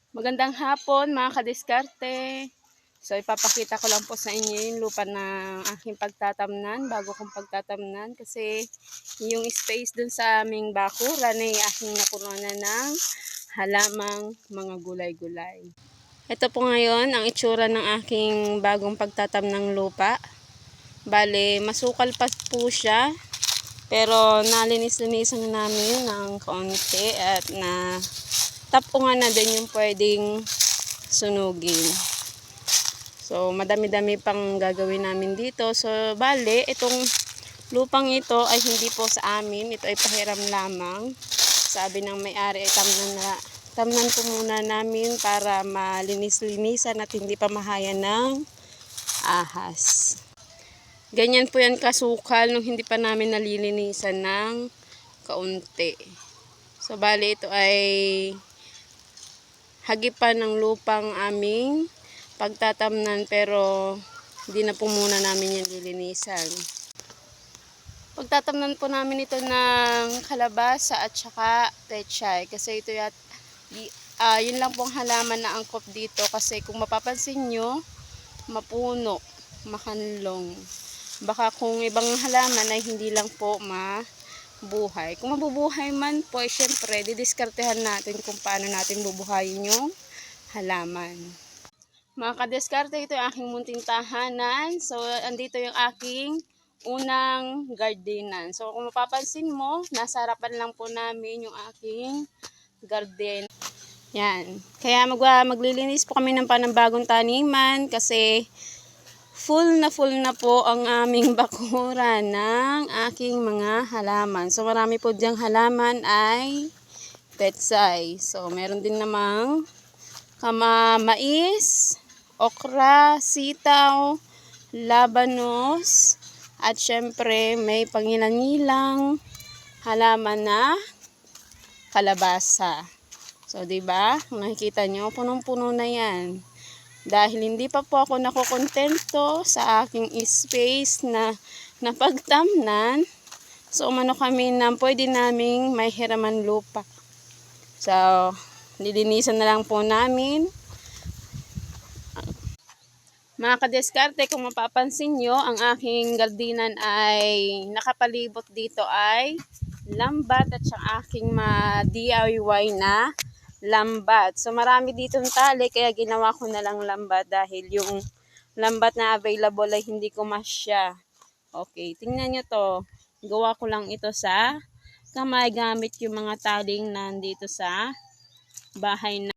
Magandang hapon mga kadiskarte. So ipapakita ko lang po sa inyo yung lupa ng aking pagtatamnan, bago kong pagtatamnan. Kasi yung space dun sa aming bakuran ay aking napunuan na ng halamang mga gulay-gulay. Ito po ngayon ang itsura ng aking bagong pagtatamnang lupa. Bale, masukal pa po siya. Pero nalinis-linisan namin ng kaunti at na tapungan na din yung pwedeng sunugin. So, madami-dami pang gagawin namin dito. So, bale, itong lupang ito ay hindi po sa amin. Ito ay pahiram lamang. Sabi ng may-ari ay tamnan po muna namin para malinis-linisan at hindi pa mahayan ng ahas. Ganyan po yan kasukal nung hindi pa namin nalilinisan ng kaunti. So, bale, ito ay hagipan ng lupang aming pagtatamnan, pero hindi na po muna namin yan lilinisan. Pagtatamnan po namin ito ng kalabasa at saka pechay, kasi ito yun lang pong halaman na angkop dito, kasi kung mapapansin nyo, mapuno, makanlong. Baka kung ibang halaman ay hindi lang po buhay. Kung mabubuhay man po, syempre, didiskartehan natin kung paano natin bubuhayin yung halaman. Mga kadiskarte, ito yung aking munting tahanan. So, andito yung aking unang gardenan. So, kung mapapansin mo, nasa harapan lang po namin yung aking garden. Yan. Kaya maglilinis po kami ng panambagong taniman kasi full na po ang aming bakuran ng aking mga halaman. So, marami po diyang halaman ay pechay. So, meron din namang mais, okra, sitaw, labanos, at syempre may pangilang-ilang halaman na kalabasa. So, diba? Kung nakikita nyo, punong-puno na yan. Dahil hindi pa po ako nakokontento sa aking space na napagtamnan, so umano kami na pwede naming may hiraman lupa. So, lilinisan na lang po namin. Mga kadiskarte, kung mapapansin nyo, ang aking gardinan ay nakapalibot dito ay lambat at siyang aking DIY na lambat. So, marami ditong tali, kaya ginawa ko na lang lambat dahil yung lambat na available ay hindi ko masya. Okay, tingnan nyo to. Gawa ko lang ito sa kamay gamit yung mga taling nandito sa bahay na.